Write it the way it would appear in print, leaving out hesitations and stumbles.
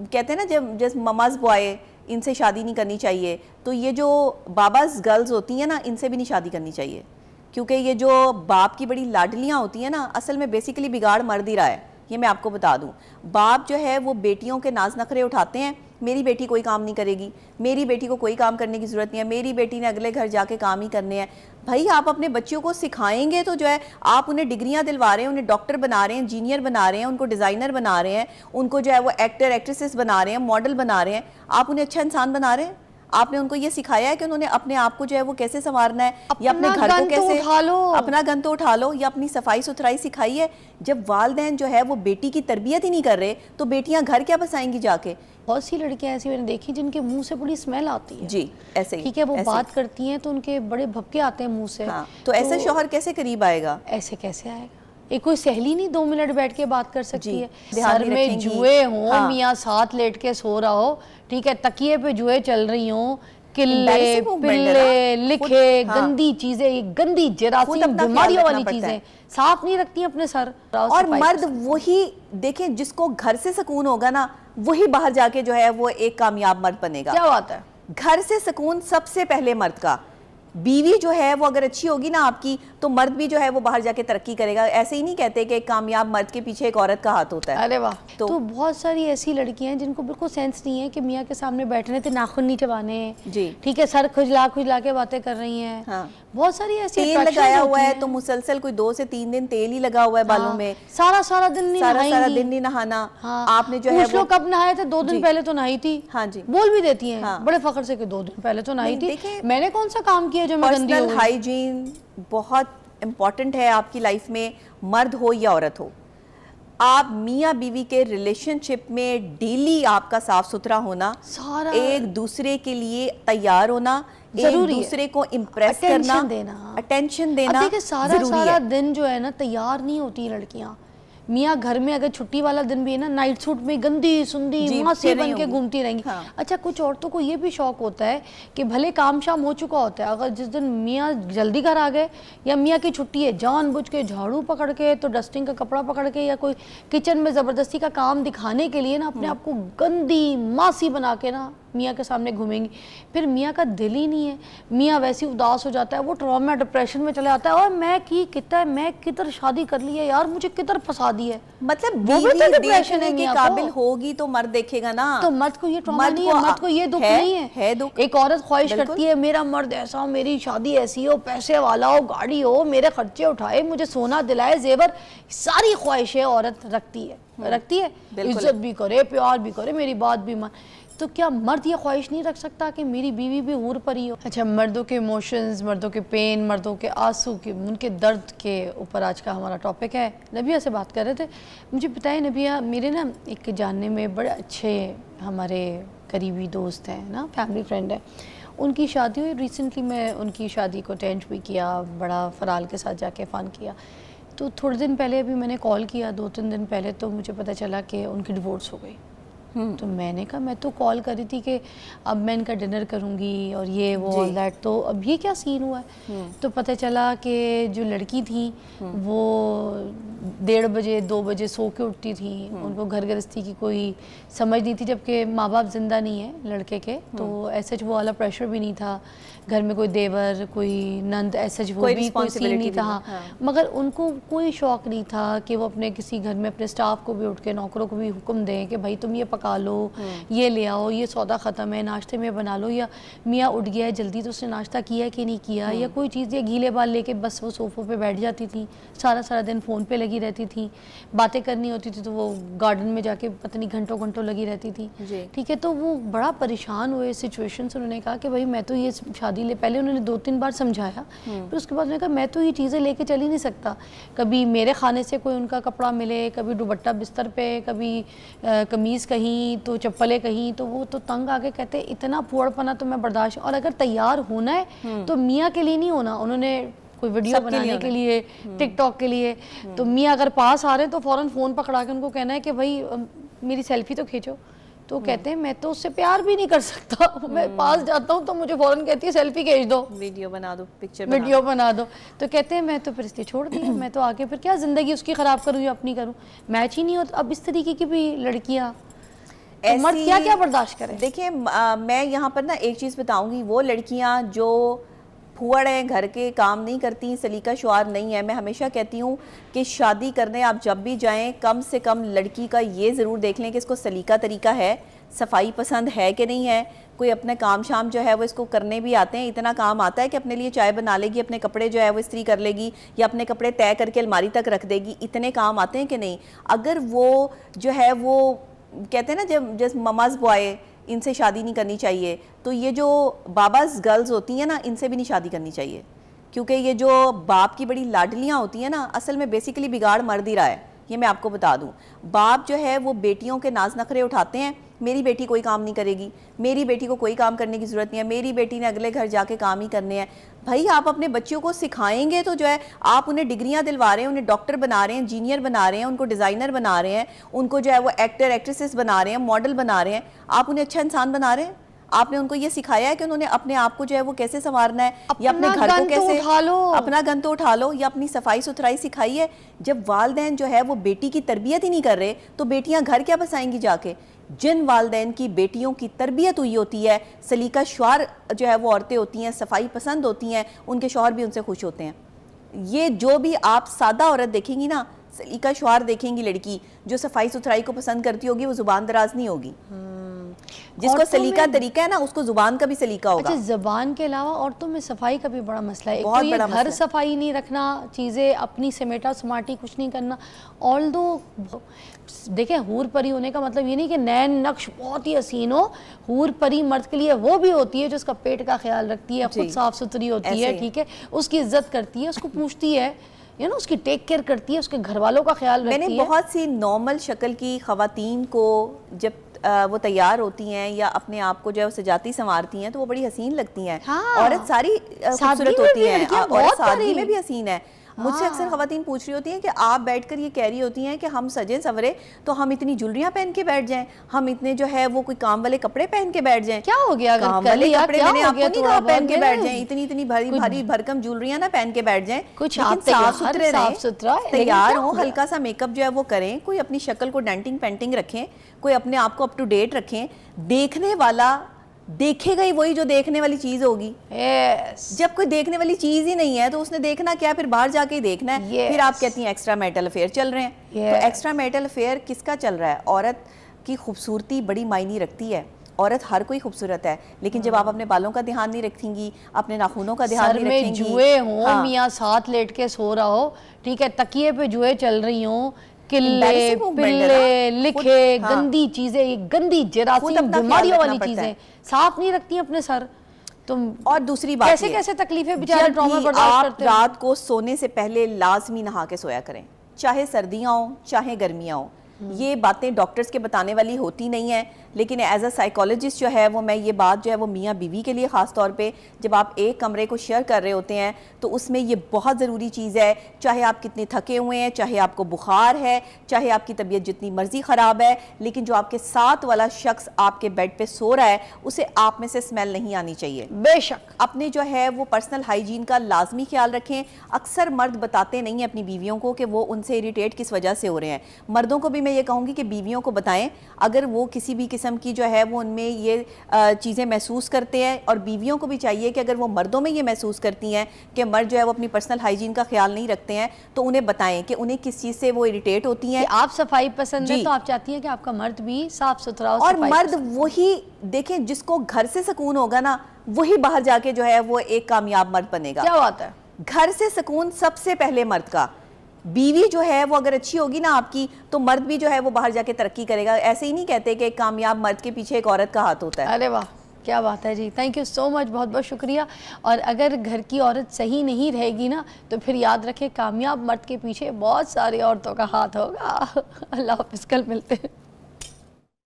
کہتے ہیں نا جب مماز بوائے ان سے شادی نہیں کرنی چاہیے، تو یہ جو باباز گرلز ہوتی ہیں نا ان سے بھی نہیں شادی کرنی چاہیے، کیونکہ یہ جو باپ کی بڑی لاڈلیاں ہوتی ہیں نا اصل میں بیسیکلی بگاڑ مرد ہی رہا ہے۔ یہ میں آپ کو بتا دوں، باپ جو ہے وہ بیٹیوں کے ناز نخرے اٹھاتے ہیں، میری بیٹی کوئی کام نہیں کرے گی، میری بیٹی کو کوئی کام کرنے کی ضرورت نہیں ہے، میری بیٹی نے اگلے گھر جا کے کام ہی کرنے ہیں۔ بھائی آپ اپنے بچیوں کو سکھائیں گے تو جو ہے آپ انہیں ڈگریاں دلوا رہے ہیں، انہیں ڈاکٹر بنا رہے ہیں، انجینئر بنا رہے ہیں، ان کو ڈیزائنر بنا رہے ہیں، ان کو جو ہے وہ ایکٹر ایکٹریسز بنا رہے ہیں، ماڈل بنا رہے ہیں، آپ انہیں اچھا انسان بنا رہے ہیں۔ آپ نے ان کو یہ سکھایا ہے کہ انہوں نے اپنے آپ کو جو ہے وہ کیسے سنوارنا ہے، یا اپنے گھر کو کیسے اپنا گن تو اٹھا لو، یا اپنی صفائی ستھرائی سکھائی ہے۔ جب والدین جو ہے وہ بیٹی کی تربیت ہی نہیں کر رہے تو بیٹیاں گھر کیا بسائیں گی جا کے؟ بہت سی لڑکیاں ایسی میں نے دیکھی جن کے منہ سے بڑی سمیل آتی ہے۔ جی ایسے ہی، ٹھیک ہے، وہ بات کرتی ہیں تو ان کے بڑے بھبکے آتے ہیں منہ سے۔ تو ایسے شوہر کیسے قریب آئے گا؟ ایسے کیسے آئے گا؟ ایک کوئی سہیلی نہیں 2 منٹ بیٹھ کے بات کر سکتی ہے؟ دھیان سر بھی میں رکھیں گی، جوئے ہوں، میاں ساتھ لیٹ کے سو رہا ہو، ٹھیک ہے، تکیے پہ جوئے چل رہی ہوں، کلے پلے لکھے گندی چیزیں، گندی جراثیم بیماریوں والی چیزیں صاف نہیں رکھتی اپنے سر۔ اور مرد وہی دیکھیں جس کو گھر سے سکون ہوگا نا وہی باہر جا کے جو ہے وہ ایک کامیاب مرد بنے گا۔ کیا بات ہے؟ گھر سے سکون سب سے پہلے مرد کا۔ بیوی جو ہے وہ اگر اچھی ہوگی نا آپ کی تو مرد بھی جو ہے وہ باہر جا کے ترقی کرے گا۔ ایسے ہی نہیں کہتے کہ ایک کامیاب مرد کے پیچھے ایک عورت کا ہاتھ ہوتا ہے۔ ارے واہ! تو بہت ساری ایسی لڑکیاں ہیں جن کو بالکل سینس نہیں ہے کہ میاں کے سامنے بیٹھنے تھے ناخن نہیں چبانے ہیں، جی ٹھیک ہے، سر کھجلا کے باتیں کر رہی ہیں۔ بہت ساری ایسی تیل لگایا ہوا ہے تو مسلسل کوئی 2 سے 3 دن تیل ہی لگا ہوا ہے بالوں میں، سارا دن نہیں نہانا۔ آپ نے جو ہے پوچھ لو کب نہائے تھے، 2 دن پہلے تو نہائی تھی، ہاں جی بول بھی دیتی ہیں بڑے فخر سے کہ 2 دن پہلے تو نہائی تھی۔ میں نے کون سا کام کیا جو میں گندی ہو گئی؟ پرسنل ہائیجین بہت امپورٹنٹ ہے آپ کی لائف میں، مرد ہو یا عورت ہو۔ آپ میاں بیوی کے ریلیشن شپ میں ڈیلی آپ کا صاف ستھرا ہونا، ایک دوسرے کے لیے تیار ہونا، ایک دوسرے کو امپریس کرنا، اٹینشن دینا دیکھیں سارا دن جو ہے نا تیار نہیں ہوتی لڑکیاں۔ میاں گھر میں اگر چھٹی والا دن بھی ہے نا نائٹ سوٹ میں گندی سندی ماسی بن کے گھومتی رہیں گی۔ اچھا کچھ عورتوں کو یہ بھی شوق ہوتا ہے کہ بھلے کام شام ہو چکا ہوتا ہے، اگر جس دن میاں جلدی گھر آ گئے یا میاں کی چھٹی ہے، جان بوجھ کے جھاڑو پکڑ کے تو ڈسٹنگ کا کپڑا پکڑ کے یا کوئی کچن میں زبردستی کا کام دکھانے کے لیے نا اپنے آپ کو گندی ماسی بنا کے نا میاں کے سامنے گھومیں گی۔ پھر میاں کا دل ہی نہیں ہے، میاں ویسی اداس ہو جاتا ہے، وہ ٹراما ڈپریشن میں چلے آتا ہے، اور میں کی کتا ہے، میں کدھر شادی کر لی ہے یار، مجھے کدھر پھنسا دی ہے۔ مطلب بیوی دیکھنے کے قابل ہوگی تو مرد دیکھے گا نا۔ تو مرد کو یہ ٹراما نہیں ہے، مرد کو یہ دکھ نہیں ہے۔ ایک عورت خواہش کرتی ہے میرا مرد ایسا ہو، میری شادی ایسی ہو، پیسے والا ہو، گاڑی ہو، میرے خرچے اٹھائے، مجھے سونا دلائے، زیور، ساری خواہشیں عورت رکھتی ہے، عزت بھی کرے، پیار بھی کرے، میری بات بھی مان۔ تو کیا مرد یہ خواہش نہیں رکھ سکتا کہ میری بیوی بھی حور پری ہو؟ اچھا، مردوں کے ایموشنز، مردوں کے پین، مردوں کے آنسو، ان کے درد کے اوپر آج کا ہمارا ٹاپک ہے۔ نبیہ سے بات کر رہے تھے، مجھے بتائیں نبیہ، میرے نا ایک جاننے میں بڑے اچھے ہمارے قریبی دوست ہیں نا، فیملی فرینڈ ہیں، ان کی شادی ہوئی ریسنٹلی، میں ان کی شادی کو اٹینڈ بھی کیا، بڑا فرال کے ساتھ جا کے فن کیا۔ تو تھوڑے دن پہلے ابھی میں نے کال کیا، 2-3 دن پہلے، تو مجھے پتہ چلا کہ ان کی ڈیورس ہو گئی۔ تو میں نے کہا، میں تو کال کر رہی تھی کہ اب میں ان کا ڈنر کروں گی اور یہ وہ آل دیٹ، تو اب یہ کیا سین ہوا ہے؟ تو پتہ چلا کہ جو لڑکی تھی وہ 1:30 بجے 2 بجے سو کے اٹھتی تھی، ان کو گھر گرہستی کی کوئی سمجھ نہیں تھی، جبکہ ماں باپ زندہ نہیں ہیں لڑکے کے، تو ایسا وہ والا پریشر بھی نہیں تھا گھر میں، کوئی دیور کوئی نند ایسا وہ بھی کوئی سین نہیں تھا، مگر ان کو کوئی شوق نہیں تھا کہ وہ اپنے کسی گھر میں اپنے سٹاف کو بھی اٹھ کے نوکروں کو بھی حکم دیں کہ بھائی تم یہ پکا لو، یہ لے آؤ، یہ سودا ختم ہے، ناشتے میں بنا لو، یا میاں اٹھ گیا ہے جلدی تو اس نے ناشتہ کیا کہ نہیں کیا، یا کوئی چیز، یا گیلے بال لے کے بس وہ صوفوں پہ بیٹھ جاتی تھی، سارا دن فون پہ لگی رہتی تھی، باتیں کرنی ہوتی تھی تو وہ گارڈن میں جا کے پتہ نہیں گھنٹوں لگی رہتی تھی، ٹھیک ہے۔ تو وہ بڑا پریشان ہوئے اس سچویشن سے، انہوں نے کہا کہ بھائی میں تو یہ شادی پہلے انہوں نے 2-3 بار سمجھایا، پھر اس کے بعد انہوں نے کہا میں تو یہ چیزیں لے کے چل ہی نہیں سکتا، کبھی میرے خانے سے کوئی ان کا کپڑا ملے، کبھی دوپٹہ بستر پہ، کبھی قمیض کہیں تو چپلیں کہیں، تو وہ تو تنگ آ کے کہتے اتنا پھوڑ پنا تو میں برداشت، اور اگر تیار ہونا ہے تو میاں کے لیے نہیں ہونا، انہوں نے کوئی ویڈیو بنانے کے لیے، ٹک ٹاک کے لیے، تو میاں اگر پاس آ رہے ہیں تو فوراً فون پکڑا کے ان کو کہنا ہے کہ بھائی میری سیلفی تو کھینچو، تو کہتے ہیں میں تو اس سے پیار بھی نہیں کر سکتا، میں پاس جاتا ہوں تو مجھے فوراً کہتی ہے سیلفی کھینچ دو، ویڈیو بنا دو، پکچر ویڈیو بنا دو، تو کہتے ہیں میں تو پھر اس لیے چھوڑ دیا، میں تو آگے پھر کیا زندگی اس کی خراب کروں یا اپنی کروں، میچ ہی نہیں ہوتا۔ اب اس طریقے کی بھی لڑکیاں تو مرد کیا کیا برداشت کریں؟ دیکھیں میں یہاں پر نا ایک چیز بتاؤں گی، وہ لڑکیاں جو پھوڑ ہیں، گھر کے کام نہیں کرتی، سلیقہ شعار نہیں ہے، میں ہمیشہ کہتی ہوں کہ شادی کرنے آپ جب بھی جائیں کم سے کم لڑکی کا یہ ضرور دیکھ لیں کہ اس کو سلیقہ طریقہ ہے، صفائی پسند ہے کہ نہیں ہے، کوئی اپنے کام شام جو ہے وہ اس کو کرنے بھی آتے ہیں، اتنا کام آتا ہے کہ اپنے لیے چائے بنا لے گی، اپنے کپڑے جو ہے وہ استری کر لے گی، یا اپنے کپڑے طے کر کے الماری تک رکھ دے گی، اتنے کام آتے ہیں کہ نہیں۔ اگر وہ جو ہے وہ کہتے ہیں نا جب مماز بوائے ان سے شادی نہیں کرنی چاہیے، تو یہ جو باباز گرلز ہوتی ہیں نا ان سے بھی نہیں شادی کرنی چاہیے، کیونکہ یہ جو باپ کی بڑی لاڈلیاں ہوتی ہیں نا اصل میں بیسیکلی بگاڑ مرد ہی رہا ہے۔ یہ میں آپ کو بتا دوں، باپ جو ہے وہ بیٹیوں کے ناز نخرے اٹھاتے ہیں، میری بیٹی کوئی کام نہیں کرے گی، میری بیٹی کو کوئی کام کرنے کی ضرورت نہیں ہے، میری بیٹی نے اگلے گھر جا کے کام ہی کرنے ہیں۔ بھائی آپ اپنے بچوں کو سکھائیں گے تو جو ہے آپ انہیں ڈگریاں دلوا رہے ہیں، انہیں ڈاکٹر بنا رہے ہیں، انجینئر بنا رہے ہیں، ان کو ڈیزائنر بنا رہے ہیں، ان کو جو ہے وہ ایکٹر ایکٹریسز بنا رہے ہیں، ماڈل بنا رہے ہیں، آپ انہیں اچھا انسان بنا رہے ہیں۔ آپ نے ان کو یہ سکھایا ہے کہ انہوں نے اپنے آپ کو جو ہے وہ کیسے سنوارنا ہے، یا اپنے گھر کو کیسے، اپنا گن تو اٹھا لو، یا اپنی صفائی ستھرائی سکھائی ہے۔ جب والدین جو ہے وہ بیٹی کی تربیت ہی نہیں کر رہے تو بیٹیاں گھر کیا بسائیں گی جا کے؟ جن والدین کی بیٹیوں کی تربیت ہوئی ہوتی ہے، سلیقہ شعار جو ہے وہ عورتیں ہوتی ہیں، صفائی پسند ہوتی ہیں، ان کے شوہر بھی ان سے خوش ہوتے ہیں۔ یہ جو بھی آپ سادہ عورت دیکھیں گی نا، سلیقہ شعار دیکھیں گی لڑکی جو صفائی ستھرائی کو پسند کرتی ہوگی، وہ زبان دراز نہیں ہوگی۔ جس کو سلیقہ طریقہ ہے نا اس کو زبان کا بھی سلیقہ ہوگا۔ اچھا، زبان کے علاوہ عورتوں میں صفائی کا بھی بڑا مسئلہ ہے۔ ایک تو یہ گھر صفائی نہیں رکھنا، چیزیں اپنی سمیٹا سماٹی کچھ نہیں کرنا۔ آلدو دیکھیں، حور پری ہونے کا مطلب یہ نہیں کہ نین نقش بہت ہی حسین ہو۔ حور پری مرد کے لیے وہ بھی ہوتی ہے جو اس کا پیٹ کا خیال رکھتی ہے، خود صاف ستھری ہوتی ہے، ٹھیک ہے، اس کی عزت کرتی ہے، اس کو پوچھتی ہے، اس کی ٹیک کیئر کرتی ہے، اس کے گھر والوں کا خیال رکھتی ہے۔ میں نے بہت سی نارمل شکل کی خواتین کو جب وہ تیار ہوتی ہیں یا اپنے آپ کو جو ہے سجاتی سنوارتی ہیں تو وہ بڑی حسین لگتی ہیں۔ عورت ساری خوبصورت ہوتی ہے، عورت سادگی میں بھی حسین ہے۔ مجھ سے اکثر خواتین پوچھ رہی ہوتی ہیں کہ آپ بیٹھ کر یہ کہہ رہی ہوتی ہیں کہ ہم سجے سورے تو ہم اتنی جولریاں پہن کے بیٹھ جائیں، ہم اتنے جو ہے وہ کوئی کام والے کپڑے پہن کے بیٹھ جائیں۔ کیا ہو گیا؟ کام والے کپڑے میں نے آپ کو نہیں کہا پہن کے بیٹھ جائیں، اتنی بھاری بھاری بھرکم جولریاں نہ پہن کے بیٹھ جائیں، لیکن صاف ستھرے رہیں، تیار ہوں، ہلکا سا میک اپ جو ہے وہ کریں، کوئی اپنی شکل کو ڈینٹنگ پینٹنگ رکھیں، کوئی اپنے آپ کو اپ ٹو ڈیٹ رکھیں۔ دیکھنے والا دیکھے گا ہی وہی جو دیکھنے والی چیز ہوگی۔ جب کوئی دیکھنے والی چیز ہی نہیں ہے تو اس نے دیکھنا کیا؟ پھر باہر جا کے ہی دیکھنا ہے۔ پھر آپ کہتی ہیں ایکسٹرا میٹل افیئر چل رہے ہیں، تو ایکسٹرا میٹل افیئر کس کا چل رہا ہے؟ عورت کی خوبصورتی بڑی معنی رکھتی ہے، عورت ہر کوئی خوبصورت ہے، لیکن جب آپ اپنے بالوں کا دھیان نہیں رکھیں گی، اپنے ناخنوں کا دھیان نہیں رکھیں گی، سر میں جوئے ہوں، میاں ساتھ لیٹ کے سو رہا ہو، ٹھیک ہے، تکیے پہ جوئے چل رہی ہوں، کلے پلے لکھے، گندی چیزیں، گندی جراثیم بیماریوں والی چیزیں صاف نہیں رکھتی اپنے سر، تم اور دوسری بات کیسے کیسے تکلیفیں بیچارے ٹراما برداشت کرتے ہیں۔ آپ رات کو سونے سے پہلے لازمی نہا کے سویا کریں، چاہے سردیاں ہوں چاہے گرمیاں ہوں۔ یہ باتیں ڈاکٹرز کے بتانے والی ہوتی نہیں ہیں، لیکن ایز اے سائیکالوجسٹ جو ہے وہ میں یہ بات جو ہے وہ میاں بیوی کے لیے خاص طور پہ جب آپ ایک کمرے کو شیئر کر رہے ہوتے ہیں تو اس میں یہ بہت ضروری چیز ہے، چاہے آپ کتنے تھکے ہوئے ہیں، چاہے آپ کو بخار ہے، چاہے آپ کی طبیعت جتنی مرضی خراب ہے، لیکن جو آپ کے ساتھ والا شخص آپ کے بیڈ پہ سو رہا ہے اسے آپ میں سے اسمیل نہیں آنی چاہیے۔ بے شک اپنے جو ہے وہ پرسنل ہائیجین کا لازمی خیال رکھیں۔ اکثر مرد بتاتے نہیں ہیں اپنی بیویوں کو کہ وہ ان سے اریٹیٹ کس وجہ سے ہو رہے ہیں۔ مردوں کو بھی میں یہ کہوں گی کہ بیویوں کو بتائیں اگر وہ کسی بھی قسم کی جو ہے وہ ان میں یہ چیزیں محسوس کرتے ہیں، اور بیویوں کو بھی چاہیے کہ اگر وہ مردوں میں یہ محسوس کرتی ہیں کہ مرد جو ہے وہ اپنی پرسنل ہائیجین کا خیال نہیں رکھتے ہیں تو انہیں بتائیں کہ انہیں کس چیز سے وہ اریٹیٹ ہوتی ہیں۔ آپ صفائی پسند ہے تو آپ چاہتی ہیں کہ آپ کا مرد بھی صاف ستھرا ہو، اور مرد وہی دیکھیں جس کو گھر سے سکون ہوگا نا وہی باہر جا کے جو ہے وہ ایک کامیاب مرد بنے گا۔ کیا بات ہے؟ گھر سے سکون سب سے پہلے مرد کا۔ بیوی جو ہے وہ اگر اچھی ہوگی نا آپ کی تو مرد بھی جو ہے وہ باہر جا کے ترقی کرے گا۔ ایسے ہی نہیں کہتے کہ ایک کامیاب مرد کے پیچھے ایک عورت کا ہاتھ ہوتا ہے۔ ارے واہ، کیا بات ہے جی، تھینک یو سو مچ، بہت بہت شکریہ۔ اور اگر گھر کی عورت صحیح نہیں رہے گی نا تو پھر یاد رکھیں کامیاب مرد کے پیچھے بہت ساری عورتوں کا ہاتھ ہوگا۔ اللہ حافظ، کل ملتے ہیں۔